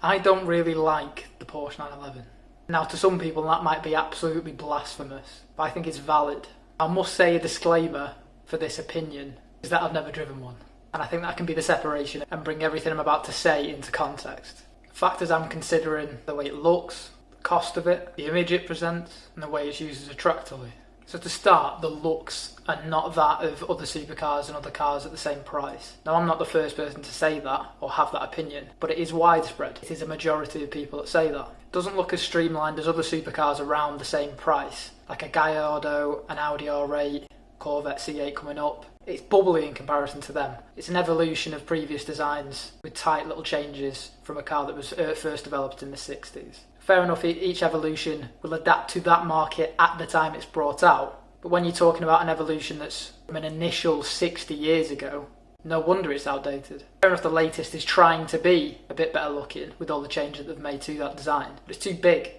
I don't really like the Porsche 911. Now, to some people that might be absolutely blasphemous, but I think it's valid. I must say a disclaimer for this opinion is that I've never driven one. And I think that can be the separation and bring everything I'm about to say into context. Factors I'm considering: the way it looks, the cost of it, the image it presents, and the way it's used as a track toy. So to start, the looks are not that of other supercars and other cars at the same price. Now, I'm not the first person to say that or have that opinion, but it is widespread. It is a majority of people that say that. It doesn't look as streamlined as other supercars around the same price, like a Gallardo, an Audi R8, Corvette C8 coming up. It's bubbly in comparison to them. It's an evolution of previous designs with tight little changes from a car that was first developed in the 60s. Fair enough, each evolution will adapt to that market at the time it's brought out. But when you're talking about an evolution that's from an initial 60 years ago, no wonder it's outdated. Fair enough, the latest is trying to be a bit better looking with all the changes that they've made to that design. But it's too big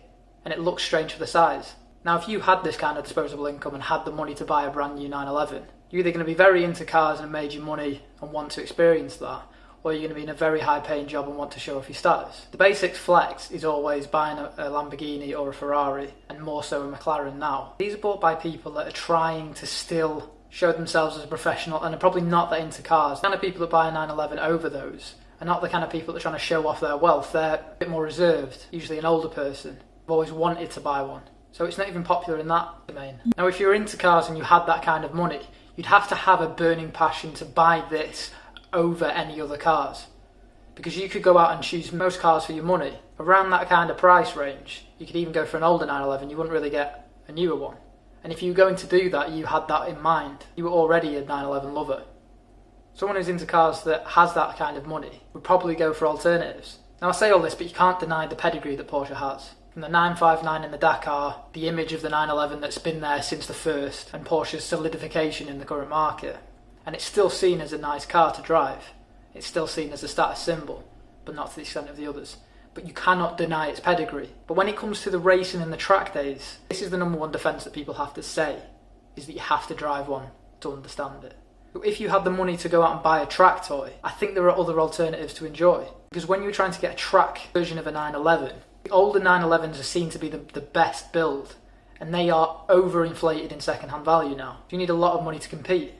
and it looks strange for the size. Now, if you had this kind of disposable income and had the money to buy a brand new 911, you're either going to be very into cars and made your money and want to experience that, or you're going to be in a very high paying job and want to show off your status. The basic flex is always buying a Lamborghini or a Ferrari, and more so a McLaren now. These are bought by people that are trying to still show themselves as a professional and are probably not that into cars. The kind of people that buy a 911 over those are not the kind of people that are trying to show off their wealth. They're a bit more reserved, usually an older person. They've always wanted to buy one. So it's not even popular in that domain. Now, if you're into cars and you had that kind of money, you'd have to have a burning passion to buy this over any other cars, because you could go out and choose most cars for your money around that kind of price range. You could even go for an older 911, you wouldn't really get a newer one. And if you were going to do that, you had that in mind. You were already a 911 lover. Someone who's into cars that has that kind of money would probably go for alternatives. Now, I say all this, but you can't deny the pedigree that Porsche has. From the 959 in the Dakar, the image of the 911 that's been there since the first, and Porsche's solidification in the current market. And it's still seen as a nice car to drive. It's still seen as a status symbol, but not to the extent of the others. But you cannot deny its pedigree. But when it comes to the racing and the track days, this is the number one defence that people have to say, is that you have to drive one to understand it. But if you had the money to go out and buy a track toy, I think there are other alternatives to enjoy. Because when you're trying to get a track version of a 911, the older 911s are seen to be the best build, and they are overinflated in second-hand value now. You need a lot of money to compete.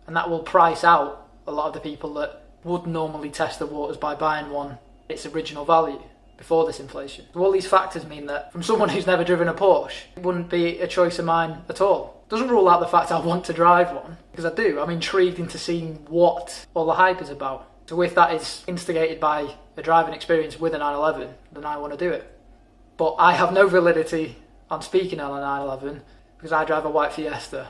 And that will price out a lot of the people that would normally test the waters by buying one its original value before this inflation. So all these factors mean that from someone who's never driven a Porsche, it wouldn't be a choice of mine at all. Doesn't rule out the fact I want to drive one, because I do. I'm intrigued into seeing what all the hype is about. So if that is instigated by a driving experience with a 911, then I want to do it. But I have no validity on speaking on a 911 because I drive a white Fiesta.